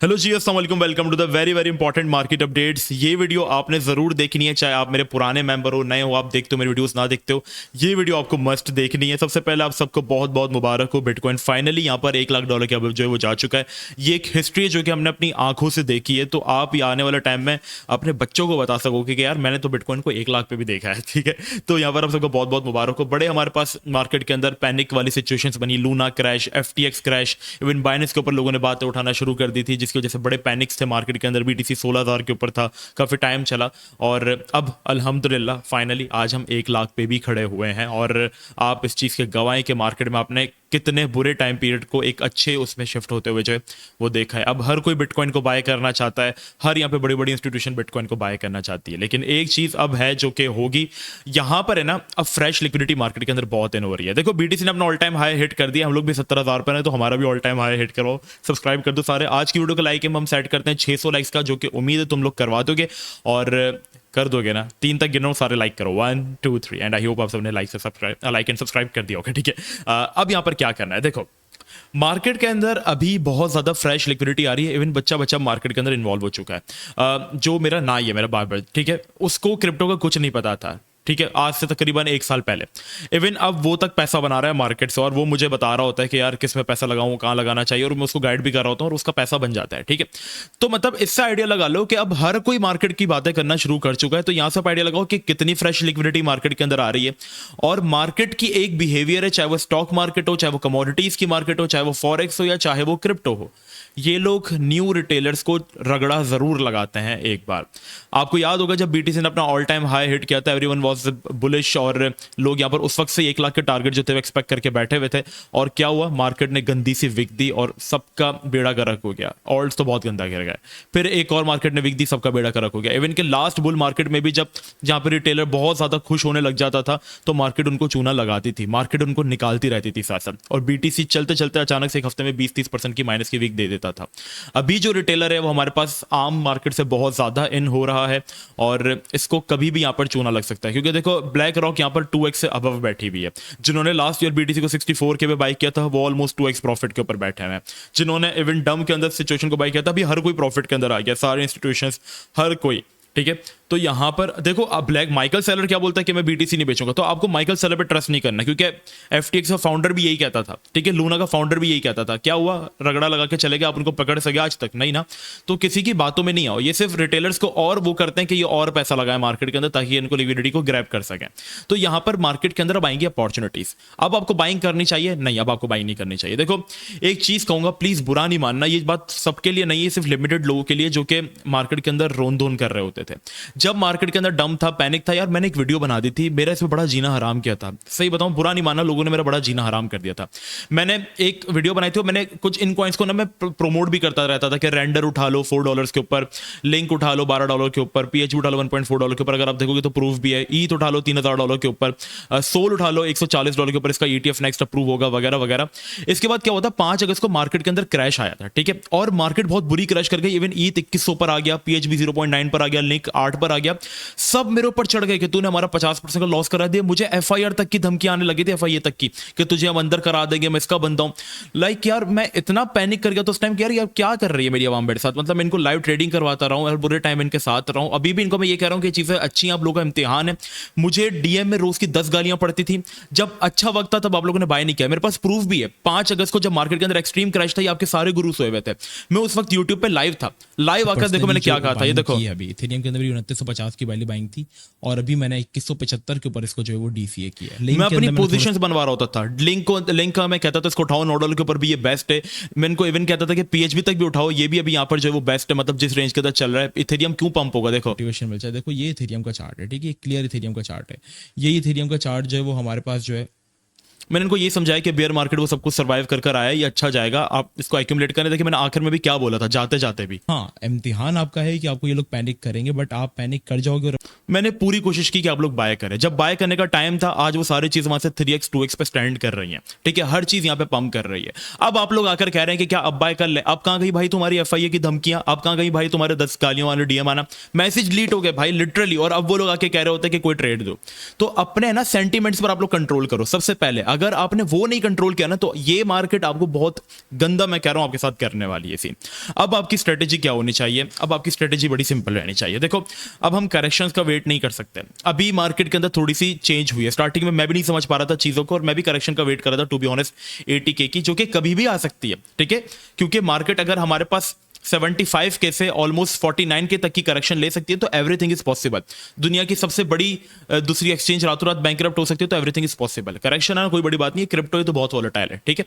Hello ji, अस्सलाम वालेकुम। Welcome to the very very important market updates. ये वीडियो आपने ज़रूर देखनी है, चाहे आप मेरे पुराने मेंबर हो, नए हो, आप देखते हो मेरे वीडियोस ना देखते हो, ये वीडियो आपको मस्ट देखनी है। सबसे पहले आप सबको बहुत बहुत मुबारक हो, बिटकॉइन फाइनली यहाँ पर $1 लाख के अब जो है वो जा चुका है। ये एक हिस्ट्री है जो कि हमने अपनी आंखों से देखी है, तो आप ये आने वाले टाइम में अपने बच्चों को बता सकोगे कि यार मैंने तो बिटकॉइन को 1 लाख पे भी देखा है। ठीक है, तो यहाँ पर आप सबको बहुत बहुत मुबारक हो। बड़े हमारे पास मार्केट के अंदर पैनिक वाली सिचुएशंस बनी, Luna crash, FTX crash, even Binance के ऊपर लोगों ने बातें उठाना शुरू कर दी थी, जिसकी वजह से बड़े पैनिक्स थे मार्केट के अंदर। BTC 16,000 के ऊपर था, काफ़ी टाइम चला, और अब अल्हम्दुलिल्लाह फाइनली आज हम 1 लाख पे भी खड़े हुए हैं। और आप इस चीज़ के गवाह हैं कि मार्केट में आपने कितने बुरे टाइम पीरियड को एक अच्छे उसमें शिफ्ट होते हुए जो है वो देखा है। अब हर कोई बिटकॉइन को बाय करना चाहता है, हर यहाँ पे बड़ी बड़ी इंस्टीट्यूशन बिटकॉइन को बाय करना चाहती है, लेकिन एक चीज़ अब है जो कि होगी यहाँ पर है ना, अब फ्रेश लिक्विडिटी मार्केट के अंदर बहुत इन हो रही है। देखो BTC ने अपना ऑल टाइम हाई हिट कर दिया, हम लोग भी 17,000 पर है, तो हमारा भी ऑल टाइम हाई हिट करो। सब्सक्राइब कर दो सारे। आज की वीडियो का लाइक हम सेट करते हैं 600 लाइक्स का, जो कि उम्मीद है तुम लोग करवा दोगे और कर दोगे ना। 3 तक गिनो, सारे लाइक करो, 1 2 3, एंड आई होप आप सबने लाइक एंड सब्सक्राइब कर दिया होगा। ठीक है, अब यहाँ पर क्या करना है, देखो मार्केट के अंदर अभी बहुत ज़्यादा फ्रेश लिक्विडिटी आ रही है। इवन बच्चा बच्चा मार्केट के अंदर इन्वॉल्व हो चुका है। जो मेरा नाई है, मेरा बाबर, ठीक है, उसको क्रिप्टो का कुछ नहीं पता था, ठीक है, आज से तकरीबन 1 साल पहले। इवन अब वो तक पैसा बना रहा है मार्केट से, और वो मुझे बता रहा होता है कि यार किस में पैसा लगाऊं, कहाँ लगाना चाहिए, और मैं उसको गाइड भी कर रहा होता हूँ और उसका पैसा बन जाता है। ठीक है, तो मतलब इससे आइडिया लगा लो कि अब हर कोई मार्केट की बातें करना शुरू कर चुका है। तो यहाँ से आप आइडिया लगाओ कि कितनी फ्रेश लिक्विडिटी मार्केट के अंदर आ रही है, और मार्केट की एक बिहेवियर है, चाहे वो स्टॉक मार्केट हो, चाहे वो कमोडिटीज की मार्केट हो, चाहे वो फॉरेक्स हो, या चाहे वो क्रिप्टो हो, ये लोग न्यू रिटेलर्स को रगड़ा जरूर लगाते हैं एक बार। आपको याद होगा जब BTC ने अपना ऑल टाइम हाई हिट किया था, एवरीवन वाज बुलिश, और लोग यहाँ पर उस वक्त से 1 लाख के टारगेट जो थे वो एक्सपेक्ट करके बैठे हुए थे। और क्या हुआ, मार्केट ने गंदी सी विक दी और सबका बेड़ा गर्क हो गया। ऑल्ट्स तो बहुत गंदा गिर गए, फिर एक और मार्केट ने विक दी, सबका बेड़ा गर्क हो गया। इवन के लास्ट बुल मार्केट में भी जब जहाँ पर रिटेलर बहुत ज्यादा खुश होने लग जाता था, तो मार्केट उनको चूना लगाती थी, मार्केट उनको निकालती रहती थी साथ साथ, और BTC चलते चलते अचानक से एक हफ्ते में 20-30% की माइनस की वीक दे देता था। अभी जो रिटेलर है वो हमारे पास आम मार्केट से बहुत ज्यादा इन हो रहा है, और इसको कभी भी यहाँ पर चूना लग सकता है, क्योंकि देखो ब्लैक रॉक यहाँ पर 2x से अबव बैठी हुई है। जिन्होंने लास्ट ईयर BTC को 64 के पे बाई किया था, वो ऑलमोस्ट 2x प्रॉफिट के ऊपर बैठे हैं। जिन्होंने इवन डम के अंदर सिचुएशन को बाई किया था, अभी हर कोई प्रॉफिट के अंदर आ गया, सारे इंस्टीट्यूशंस, हर कोई। ठीक है, तो यहां पर देखो, अब ब्लैक माइकल सेलर क्या बोलता है कि मैं BTC नहीं बेचूंगा, तो आपको माइकल सेलर पे ट्रस्ट नहीं करना, क्योंकि FTX का फाउंडर भी यही कहता था। ठीक है, लूना का फाउंडर भी यही कहता था। क्या हुआ, रगड़ा लगा के चले गए, आप उनको पकड़ सके आज तक नहीं ना। तो किसी की बातों में नहीं आओ, ये सिर्फ रिटेलर्स को और वो करते हैं कि ये और पैसा लगाए मार्केट के अंदर, ताकि इनको लिक्विडिटी को ग्रैब कर सकें। तो यहां पर मार्केट के अंदर अब आएंगी अपॉर्चुनिटीज। अब आपको बाइंग करनी चाहिए? नहीं, अब आपको बाइंग नहीं करनी चाहिए। देखो एक चीज कहूंगा, प्लीज बुरा नहीं मानना, ये बात सबके लिए नहीं है, सिर्फ लिमिटेड लोगों के लिए जो कि मार्केट के अंदर रोन धोन कर रहे होते थे। जब मार्केट के अंदर डम था, पैनिक था, यार मैंने एक वीडियो बना दी थी, मेरा इसमें बड़ा जीना हराम किया था। सही बताऊं, बुरा नहीं मानना, लोगों ने मेरा बड़ा जीना हराम कर दिया था। मैंने एक वीडियो बनाई थी, मैंने कुछ इन कॉइन्स को ना मैं प्रोमोट भी करता रहता था कि रेंडर उठा लो $4 के ऊपर, लिंक उठा लो $12 के ऊपर, PHB उठा लो $1.4 के ऊपर, अगर आप देखोगे तो प्रूफ भी है। ईथ उठा लो $3,000 के ऊपर, सोल उठा लो $140 के ऊपर, इसका ETF नेक्स्ट अप्रूव होगा, वगैरह वगैरह। इसके बाद क्या होता, 5 अगस्त को मार्केट के अंदर क्रैश आया था। ठीक है, और मार्केट बहुत बुरी क्रैश कर गई। इवन ईथ 2100 पर आ गया, PHB 0.9 पर आ गया, लिंक 8 पर आ गया, सब मेरे ऊपर चढ़ गए कि तूने हमारा 50% का लॉस करा दिया। मुझे FIR तक की धमकी आने लगी थी, FIA तक की, कि तुझे हम अंदर करा देंगे, मैं इसका बंदा हूं। लाइक यार मैं इतना पैनिक कर गया तो उस टाइम, यार यार क्या कर रही है मेरी आवाम मेरे साथ, मतलब मैं इनको लाइव ट्रेडिंग करवाता रहा हूं, हर बुरे टाइम इनके साथ रहा हूं। अभी भी इनको मैं ये कह रहा हूं कि चीजें अच्छी हैं, आप लोगों का इम्तिहान है। मुझे DM में रोज की 10 गालियां पड़ती थी। जब अच्छा वक्त था तब आप लोगों ने बाय नहीं किया, मेरे पास प्रूफ भी है। 5 अगस्त को जब मार्केट के अंदर एक्सट्रीम क्रैश था, ये आपके सारे गुरु सोए हुए थे, मैं उस वक्त यूट्यूब पे लाइव था। लाइव आकर देखो मैंने क्या कहा था, ये देखो। अभी इथेरियम के अंदर भी 2950 की वाली बाइंग थी, और अभी मैंने 2175 के ऊपर इसको जो है वो DCA किया है। मैं अपनी पोजीशंस बनवा रहा होता था, लिंक का मैं कहता था इसको उठाओ $9 के ऊपर भी, ये बेस्ट है। मैं इनको इवन कहता था कि PHB तक भी उठाओ, ये भी अभी यहाँ पर जो है वो बेस्ट है, मतलब जिस रेंज के अंदर चल रहा है। इथेरियम क्यों पंप होगा, देखो मोटिवेशन मिल जाए। देखो ये इथेरियम का चार्ट है, ठीक है, क्लियर इथेरियम का चार्ट है। ये इथेरियम का चार्ट जो है वो हमारे पास जो है, मैंने इनको ये समझाया कि बेयर मार्केट वो सब कुछ सर्वाइव कर आया, ये अच्छा जाएगा, आप इसको एक्यूमुलेट करें। देखिए मैंने आखिर में भी क्या बोला था जाते जाते भी, हाँ इम्तिहान आपका है कि आपको ये लोग पैनिक करेंगे, बट आप पैनिक कर जाओगे और मैंने पूरी कोशिश की कि आप लोग बाय करें। जब बाय करने का टाइम था, आज वो सारी चीज़ वहाँ से 3x 2x पे स्टैंड कर रही हैं, ठीक है, हर चीज़ यहाँ पे पंप कर रही है। अब आप लोग आकर कह रहे हैं कि क्या अब बाय कर ले। अब कहाँ गई भाई तुम्हारी एफआईए की धमकियां, अब कहाँ गई भाई तुम्हारे 10 गालियों वाले डीएम आना, मैसेज डिलीट हो गए भाई लिटरली। और अब वो लोग आके कह रहे होते हैं कि कोई ट्रेड दो। तो अपने ना सेंटीमेंट्स पर आप लोग कंट्रोल करो सबसे पहले। अगर आपने वो नहीं कंट्रोल किया ना, तो ये मार्केट आपको बहुत गंदा, मैं कह रहा हूँ, आपके साथ करने वाली है सीन। अब आपकी स्ट्रेटेजी क्या होनी चाहिए? अब आपकी स्ट्रेटेजी बड़ी सिंपल रहनी चाहिए। देखो, अब हम करेक्शंस का वेट नहीं कर सकते। अभी मार्केट के अंदर थोड़ी सी चेंज हुई है। स्टार्टिंग में मैं भी नहीं समझ पा रहा था चीजों को, और मैं भी करेक्शन का वेट कर रहा था टू बी ऑनेस्ट 80K की, जो कि कभी भी आ सकती है, ठीक है, क्योंकि मार्केट अगर हमारे पास 75K से ऑलमोस्ट 49K तक की करेक्शन ले सकती है तो एवरीथिंग इज पॉसिबल। दुनिया की सबसे बड़ी दूसरी एक्सचेंज रातों रात बैंकरप्ट हो सकती है, तो एवरीथिंग इज पॉसिबल। करेक्शन आना कोई बड़ी बात नहीं है, क्रिप्टो तो बहुत वोलेटाइल है, ठीक है।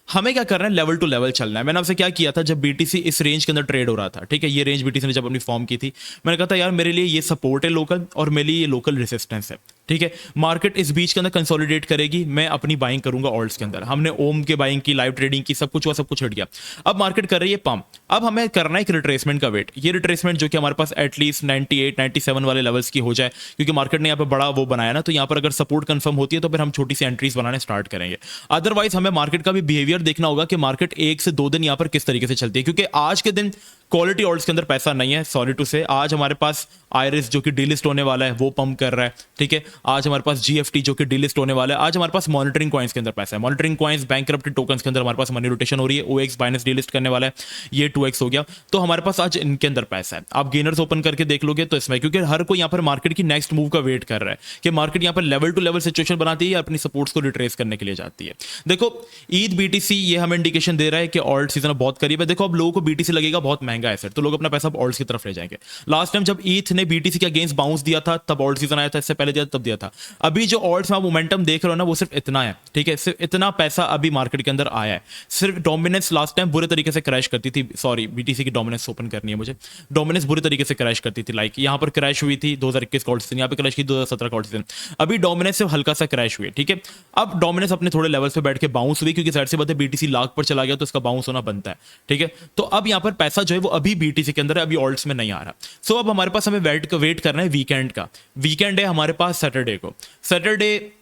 हमें क्या करना है, लेवल टू लेवल चलना है। मैंने आपसे क्या किया था, जब बीटीसी इस रेंज के अंदर ट्रेड हो रहा था, ठीक है, ये रेंज बीटीसी ने जब अपनी फॉर्म की थी, मैंने कहा था यार मेरे लिए ये सपोर्ट है लोकल, और मेरे लिए ये लोकल रेजिस्टेंस है, ठीक है। मार्केट इस बीच के अंदर कंसोलिडेट करेगी, मैं अपनी बाइंग करूंगा ऑल्ट्स के अंदर। हमने ओम के बाइंग की, लाइव ट्रेडिंग की, सब कुछ हुआ, सब कुछ हट गया। अब मार्केट कर रही है पंप। अब हमें करना है एक रिट्रेसमेंट का वेट। ये रिट्रेसमेंट जो कि हमारे पास एटलीस्ट 98 97 वाले लेवल्स की हो जाए, क्योंकि मार्केट ने यहाँ पे बड़ा वो बनाया ना, तो यहाँ पर अगर सपोर्ट कंफर्म होती है तो फिर हम छोटी सी एंट्रीज बनाने स्टार्ट करेंगे। अदरवाइज हमें मार्केट का भी बिहेवियर देखना होगा कि मार्केट 1 से 2 दिन यहाँ पर किस तरीके से चलती है, क्योंकि आज के दिन क्वालिटी ऑल्ट्स के अंदर पैसा नहीं है, सॉरी टू से। आज हमारे पास आयरिस जो कि डीलिस्ट होने वाला है वो पंप कर रहा है, ठीक है। आज हमारे पास जीएफटी जो कि डीलिस्ट होने वाला है। आज हमारे पास मॉनिटरिंग कॉइन्स के अंदर पैसा है, मॉनिटरिंग कॉइन्स, बैंकरप्टेड टोकन्स के अंदर हमारे पास मनी रोटेशन हो रही है। ओएक्स बाइनेंस डीलिस्ट करने वाला है, ये 2x हो गया, तो हमारे पास आज इनके अंदर पैसा है। आप गेनर्स ओपन करके देख लोगे तो इसमें, क्योंकि हर कोई यहाँ पर मार्केट की नेक्स्ट मूव का वेट कर रहा है कि मार्केट यहाँ पर लेवल टू लेवल सिचुएशन बनाती है या अपनी सपोर्ट्स को रिट्रेस करने के लिए जाती है। देखो, ईद बीटीसी ये हमें इंडिकेशन दे रहा है कि ऑल्ट सीजन बहुत करीब है। देखो, अब लोगों को बीटीसी लगेगा बहुत महंगा एसेट, तो लोग अपना पैसा ऑल्ट्स की तरफ ले जाएंगे। लास्ट टाइम जब ईथ ने बीटीसी के अगेंस्ट बाउंस दिया था, तब ऑल्ट सीजन आया था, इससे पहले दिया तब दिया था। अभी जो ऑल्ट्स में मोमेंटम देख रहे हो ना, वो सिर्फ इतना है, ठीक है, सिर्फ इतना पैसा अभी मार्केट के अंदर आया है। सिर्फ डोमिनेंस लास्ट टाइम बुरे तरीके से क्रैश करती थी, सॉरी बीटीसी की डोमिनेंस ओपन करनी है मुझे। डोमिनेंस बुरे तरीके से क्रैश करती थी, लाइक यहाँ पर क्रैश हुई थी 2021 का ऑल्ट सीजन, यहाँ पे क्रैश की 2017 का ऑल्ट सीजन। अभी डोमिनेंस से हल्का सा क्रैश हुई है, ठीक है। अब डोमिनेंस अपने थोड़े लेवल पे बैठ के बाउंस हुई, क्योंकि जाहिर सी बात है बीटीसी लाख पर चला गया तो इसका बाउंस होना बनता है, ठीक है। तो अब यहाँ पर पैसा जो है वो अभी बीटीसी के अंदर है, अभी ऑल्ट्स में नहीं आ रहा। सो अब हमारे पास हमें वेट करना है वीकेंड का। वीकेंड है हमारे पास सैटरडे को। सैटरडे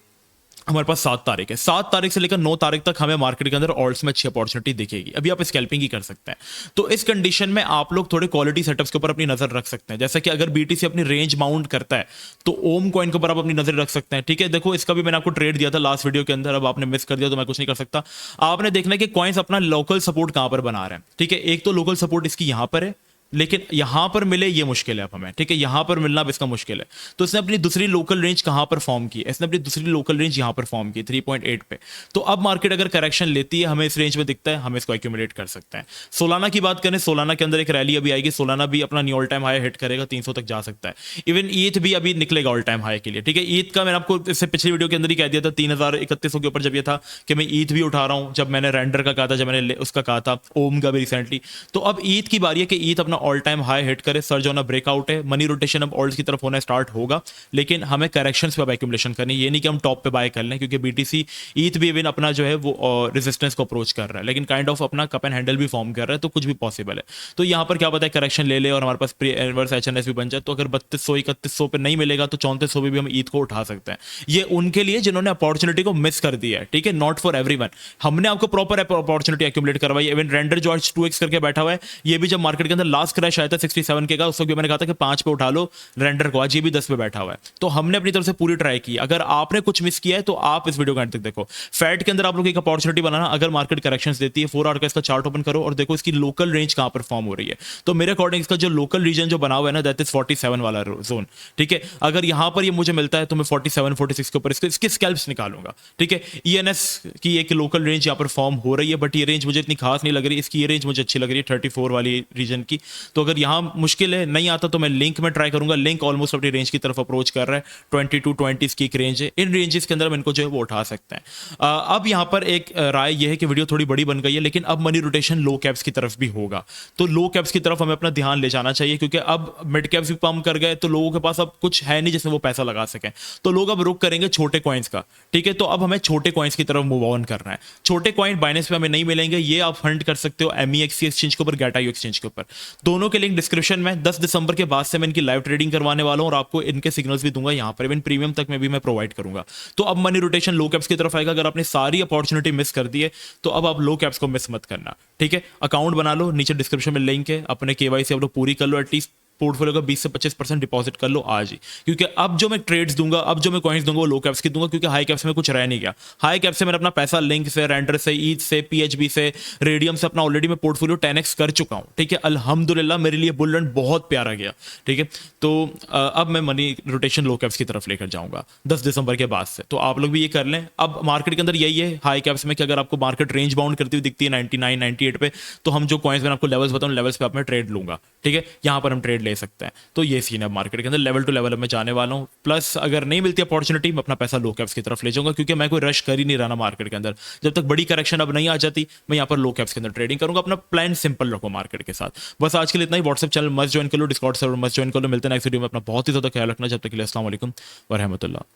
हमारे पास 7 तारीख है। 7 तारीख से लेकर 9 तारीख तक हमें मार्केट के अंदर ऑल्ट्स में अच्छी अपॉर्चुनिटी दिखेगी। अभी आप स्कैल्पिंग ही कर सकते हैं। तो इस कंडीशन में आप लोग थोड़े क्वालिटी सेटअप्स के ऊपर अपनी नजर रख सकते हैं। जैसा कि अगर बीटीसी अपनी रेंज माउंट करता है तो ओम कॉइन के ऊपर आप अपनी नजर रख सकते हैं, ठीक है। देखो, इसका भी मैंने आपको ट्रेड दिया था लास्ट वीडियो के अंदर, अब आपने मिस कर दिया तो मैं कुछ नहीं कर सकता। आपने देखना है कि कॉइन्स अपना लोकल सपोर्ट कहां पर बना रहे हैं, ठीक है। एक तो लोकल सपोर्ट इसकी यहां पर है, लेकिन यहां पर मिले ये मुश्किल है अब हमें, ठीक है। यहां पर मिलना अब इसका मुश्किल है। तो इसने अपनी दूसरी लोकल रेंज कहां पर फॉर्म की? इसने अपनी दूसरी लोकल रेंज यहां पर फॉर्म की 3.8 पे। तो अब मार्केट अगर करेक्शन लेती है, हमें इस रेंज में दिखता है, हम इसको एक्यूमुलेट कर सकते हैं। सोलाना की बात करें, सोलाना के अंदर एक रैली अभी आएगी, सोलाना भी अपना knew all time high hit करेगा, 300 तक जा सकता है। इवन ईथ भी अभी निकलेगा ऑल टाइम हाई के लिए, ठीक है। ईथ का मैंने आपको इससे पिछली वीडियो के अंदर ही कह दिया था 3031 के ऊपर, जब ये था कि मैं ईथ भी उठा रहा हूं, जब मैंने रेंडर का कहा था, जब मैंने उसका कहा था, ओम का भी रिसेंटली। तो अब ईथ की बारी है कि ईथ अपना ऑल टाइम हाई हिट करे, सर्ज होना ब्रेकआउट है, मनी रोटेशन अब ऑल्ट्स की तरफ होना स्टार्ट होगा, लेकिन हमें करेक्शंस पे एक्यूमुलेशन करनी है। ये नहीं कि हम टॉप पे बाय कर लें, क्योंकि बीटीसी ईथ भी इवन अपना जो है वो रेजिस्टेंस को अप्रोच कर रहा है, लेकिन काइंड ऑफ अपना कप एंड हैंडल भी फॉर्म कर रहा है, तो कुछ भी पॉसिबल है। तो यहाँ पर क्या पता है करेक्शन ले ले और हमारे पास प्री इनवर्स एचएनएस भी बन जाए, तो अगर 3200 3100 पे नहीं मिलेगा तो 3400 भी हम ईथ को उठा सकते हैं। ये उनके लिए जिन्होंने अपॉर्चुनिटी को मिस कर दिया है, ठीक है, नॉट फॉर एवरीवन। हमने आपको प्रॉपर अपॉर्चुनिटी एक्यूमुलेट करवाई। इवन रेंडर जो आज 2x करके बैठा हुआ है, ये भी जब मार्केट के अंदर लास्ट क्रैश आया था 67K का, उस वक्त मैंने कहा था कि 5 पे उठा लो रेंडर को, आज ये भी 10 पे बैठा हुआ है। तो हमने अपनी तरफ से पूरी ट्राई की। अगर आपने कुछ मिस किया है तो आप इस वीडियो को अंत तक देखो। फैट के अंदर आप लोग एक अपॉर्चुनिटी बनाना, अगर मार्केट करेक्शंस देती है, 4 आवर का इसका चार्ट ओपन करो और देखो इसकी लोकल रेंज कहां पर फॉर्म हो रही है। तो मेरे अकॉर्डिंग इसका जो लोकल रीजन जो बना हुआ है ना, दैट इज 47 वाला जोन, ठीक है। अगर यहां पर ये मुझे मिलता है तो मैं 47 46 के ऊपर इसके स्कैल्प्स निकालूंगा, ठीक है। ईएनएस की एक लोकल रेंज यहां पर फॉर्म हो रही है, बट ये रेंज मुझे इतनी खास नहीं लग रही। इसकी ये रेंज मुझे अच्छी लग रही है 34 वाली रीजन की। तो अगर यहां मुश्किल है, नहीं आता, तो मैं लिंक में ट्राई करूंगा। लिंक ऑलमोस्ट अपनी रेंज की तरफ अप्रोच कर रहा है, 22-20 की एक रेंज है। इन रेंजेस के अंदर हम इनको जो है वो उठा सकते हैं। अब यहां पर एक राय यह है कि वीडियो थोड़ी बड़ी बन गई है, लेकिन अब मनी रोटेशन लो कैप्स की तरफ भी होगा, तो लो कैप्स की तरफ हमें अपना ध्यान ले जाना चाहिए, क्योंकि अब मिड कैप्स भी पंप कर गए, तो लोगों के पास अब कुछ है नहीं जिसमें वो पैसा लगा सकें, तो लोग अब रुक करेंगे छोटे कॉइन्स का, ठीक है। तो अब हमें छोटे कॉइन्स की तरफ मूव ऑन करना है। छोटे कॉइन बाइनेंस पे हमें नहीं मिलेंगे, ये आप फंड कर सकते हो MEXC एक्सचेंज के ऊपर, गेटाईओ एक्सचेंज के ऊपर। दोनों के लिंक डिस्क्रिप्शन में। 10 दिसंबर के बाद से मैं इनकी लाइव ट्रेडिंग करवाने वाला हूँ और आपको इनके सिग्नल्स भी दूंगा यहाँ पर, इवन प्रीमियम तक में भी मैं प्रोवाइड करूंगा। तो अब मनी रोटेशन लो कैप्स की तरफ आएगा। अगर आपने सारी अपॉर्चुनिटी मिस कर दी है तो अब आप लो कैप्स को मिस मत करना, ठीक है। अकाउंट बना लो, नीचे डिस्क्रिप्शन में लिंक है, अपने केवाईसी आप लोग पूरी कर लो, एटलीस्ट पोर्टफोलियो का 20 से 25% डिपॉजिट कर लो आज ही, क्योंकि अब जो मैं ट्रेड्स दूंगा, अब जो मैं कॉइन्स दूंगा वो लो कैप्स की दूंगा, क्योंकि हाई कैप्स में कुछ रह नहीं गया। हाई कैप्स से मैंने अपना पैसा लिंक से, रेंडर से, ईथ से, पीएचबी से, रेडियम से अपना ऑलरेडी मैं पोर्टफोलियो 10x कर चुका हूं, ठीक है। अल्हम्दुलिल्लाह मेरे लिए बुल रन बहुत प्यारा गया, ठीक है। तो अब मैं मनी रोटेशन लो कैप्स की तरफ लेकर जाऊंगा 10 दिसंबर के बाद से। तो आप लोग भी ये कर लें। अब मार्केट के अंदर यही है हाई कैप्स में कि अगर आपको मार्केट रेंज बाउंड करती हुई दिखती है 99 98 पे, तो हम जो कॉइन्स मैंने आपको लेवल्स बताऊं, लेवल्स पे आप मैं ट्रेड लूंगा, ठीक है। यहां पर हम ट्रेड ले सकते हैं। तो ये सीन है मार्केट के अंदर, लेवल टू लेवल मैं जाने वाला हूँ। प्लस अगर नहीं मिलती अपॉर्चुनिटी, मैं अपना पैसा लो कैप्स की तरफ ले जाऊंगा, क्योंकि मैं कोई रश कर ही नहीं रहा ना मार्केट के अंदर। जब तक बड़ी करेक्शन अब नहीं आ जाती, मैं यहाँ पर लो कैप्स के अंदर ट्रेडिंग करूंगा। अपना प्लान सिंपल रखो मार्केट के साथ। बस आज के लिए इतना ही। व्हाट्सएप चैनल मस्ट ज्वाइन कर लो, डिस्कॉर्ड सर्वर मस्ट ज्वाइन कर लो। मिलते हैं नेक्स्ट वीडियो में। अपना बहुत ही ज्यादा ख्याल रखना। जब तक के लिए अस्सलाम वालेकुम व रहमतुल्लाह।